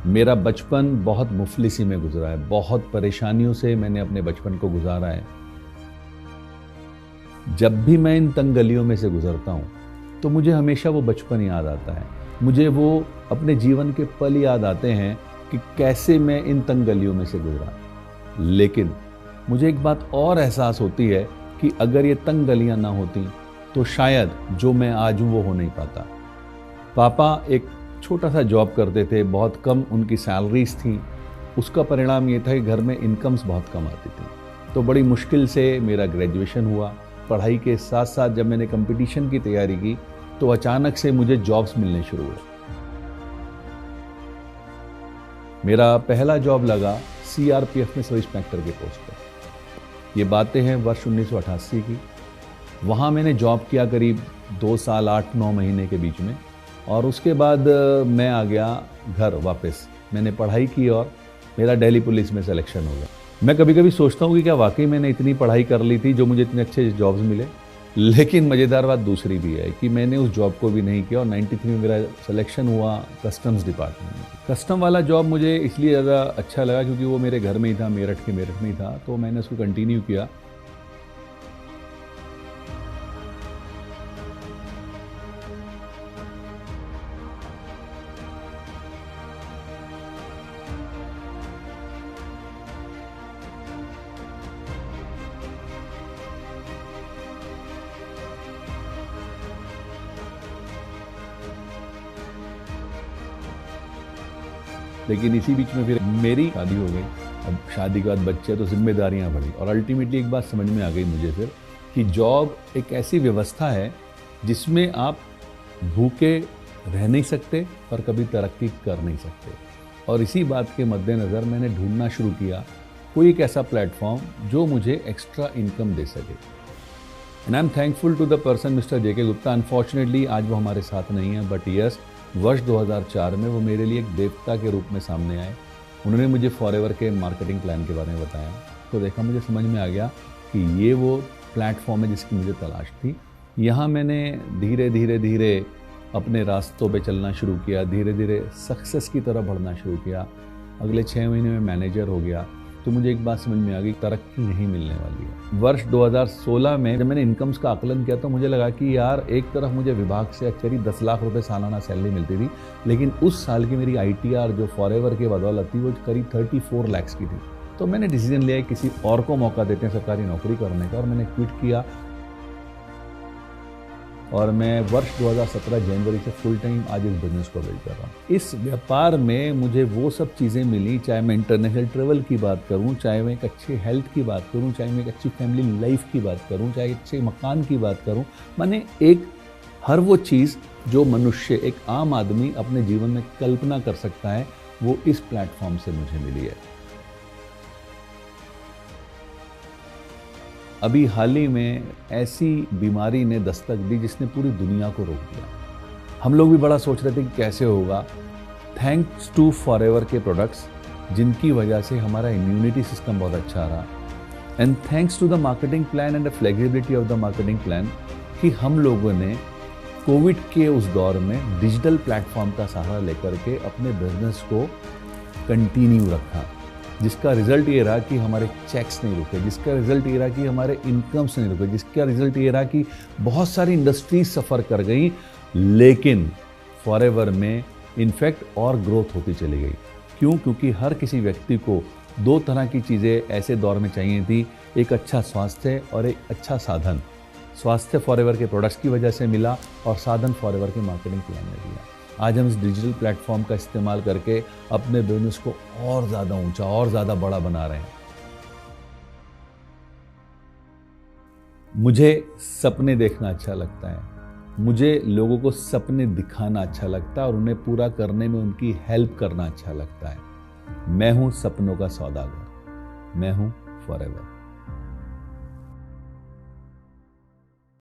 मेरा बचपन बहुत मुफलिसी में गुजरा है, बहुत परेशानियों से मैंने अपने बचपन को गुजारा है। जब भी मैं इन तंग गलियों में से गुजरता हूँ तो मुझे हमेशा वो बचपन याद आता है। मुझे वो अपने जीवन के पल याद आते हैं कि कैसे मैं इन तंग गलियों में से गुजरा। लेकिन मुझे एक बात और एहसास होती है कि अगर ये तंग गलियां ना होती तो शायद जो मैं आज हूँ वो हो नहीं पाता। पापा एक छोटा सा जॉब करते थे, बहुत कम उनकी सैलरीज थी। उसका परिणाम ये था कि घर में इनकम्स बहुत कम आती थी। तो बड़ी मुश्किल से मेरा ग्रेजुएशन हुआ। पढ़ाई के साथ साथ जब मैंने कंपटीशन की तैयारी की तो अचानक से मुझे जॉब्स मिलने शुरू हुए। मेरा पहला जॉब लगा सीआरपीएफ में सब इंस्पेक्टर के पोस्ट पर। ये बातें हैं वर्ष 1988 की। वहाँ मैंने जॉब किया करीब 2 साल 8-9 महीने के बीच में, और उसके बाद मैं आ गया घर वापस। मैंने पढ़ाई की और मेरा दिल्ली पुलिस में सिलेक्शन हो गया। मैं कभी कभी सोचता हूँ कि क्या वाकई मैंने इतनी पढ़ाई कर ली थी जो मुझे इतने अच्छे जॉब्स मिले। लेकिन मज़ेदार बात दूसरी भी है कि मैंने उस जॉब को भी नहीं किया और 93 में मेरा सिलेक्शन हुआ कस्टम्स डिपार्टमेंट में। कस्टम वाला जॉब मुझे इसलिए ज़्यादा अच्छा लगा क्योंकि वो मेरे घर में ही था, मेरठ में ही था, तो मैंने उसको कंटिन्यू किया। लेकिन इसी बीच में फिर मेरी शादी हो गई। अब शादी के बाद बच्चे तो जिम्मेदारियां बढ़ी और अल्टीमेटली एक बात समझ में आ गई मुझे फिर कि जॉब एक ऐसी व्यवस्था है जिसमें आप भूखे रह नहीं सकते पर कभी तरक्की कर नहीं सकते। और इसी बात के मद्देनज़र मैंने ढूंढना शुरू किया कोई एक ऐसा प्लेटफॉर्म जो मुझे एक्स्ट्रा इनकम दे सके। And I am thankful to the person mister JK Gupta. Unfortunately आज वो हमारे साथ नहीं है, बट यस, वर्ष 2004 में वो मेरे लिए एक देवता के रूप में सामने आए। उन्होंने मुझे फॉरएवर के मार्केटिंग प्लान के बारे में बताया। तो देखा, मुझे समझ में आ गया कि ये वो प्लेटफॉर्म है जिसकी मुझे तलाश थी। यहाँ मैंने धीरे धीरे अपने रास्तों पे चलना शुरू किया, धीरे धीरे सक्सेस की तरफ बढ़ना शुरू किया। अगले 6 महीने में मैनेजर हो गया। तो मुझे एक बात समझ में आ गई, तरक्की नहीं मिलने वाली है। वर्ष 2016 में जब मैंने इनकम्स का आकलन किया तो मुझे लगा कि यार, एक तरफ मुझे विभाग से करीब 10 लाख रुपए सालाना सैलरी मिलती थी, लेकिन उस साल की मेरी आईटीआर जो फॉरएवर के बदौलत थी वो करीब 34 लाख की थी। तो मैंने डिसीजन लिया किसी और को मौका देते हैं सरकारी नौकरी करने का, और मैंने क्विट किया। और मैं वर्ष 2017 जनवरी से फुल टाइम आज इस बिजनेस को बिल्ड कर रहा हूँ। इस व्यापार में मुझे वो सब चीज़ें मिली, चाहे मैं इंटरनेशनल ट्रेवल की बात करूँ, चाहे मैं एक अच्छे हेल्थ की बात करूँ, चाहे मैं एक अच्छी फैमिली लाइफ की बात करूँ, चाहे अच्छे मकान की बात करूँ। मैंने एक हर वो चीज़ जो मनुष्य, एक आम आदमी अपने जीवन में कल्पना कर सकता है, वो इस प्लेटफॉर्म से मुझे मिली है। अभी हाल ही में ऐसी बीमारी ने दस्तक दी जिसने पूरी दुनिया को रोक दिया। हम लोग भी बड़ा सोच रहे थे कि कैसे होगा। थैंक्स टू फॉरएवर के प्रोडक्ट्स, जिनकी वजह से हमारा इम्यूनिटी सिस्टम बहुत अच्छा रहा, and thanks to the marketing plan and the flexibility of the marketing plan, कि हम लोगों ने कोविड के उस दौर में डिजिटल प्लेटफॉर्म का सहारा लेकर के अपने बिजनेस को कंटिन्यू रखा, जिसका रिजल्ट ये रहा कि हमारे चेक्स नहीं रुके, जिसका रिजल्ट ये रहा कि हमारे इनकम्स नहीं रुके, जिसका रिजल्ट ये रहा कि बहुत सारी इंडस्ट्रीज सफ़र कर गई, लेकिन फॉरएवर में इनफैक्ट और ग्रोथ होती चली गई। क्यों? क्योंकि हर किसी व्यक्ति को 2 तरह की चीज़ें ऐसे दौर में चाहिए थी, एक अच्छा स्वास्थ्य और एक अच्छा साधन। स्वास्थ्य फॉरएवर के प्रोडक्ट्स की वजह से मिला और साधन फॉरएवर के मार्केटिंग प्लान में दिया। आज हम इस डिजिटल प्लेटफॉर्म का इस्तेमाल करके अपने बिजनेस को और ज़्यादा ऊंचा और ज़्यादा बड़ा बना रहे हैं। मुझे सपने देखना अच्छा लगता है, मुझे लोगों को सपने दिखाना अच्छा लगता है और उन्हें पूरा करने में उनकी हेल्प करना अच्छा लगता है। मैं हूं सपनों का सौदागर, मैं हूं फॉरएवर।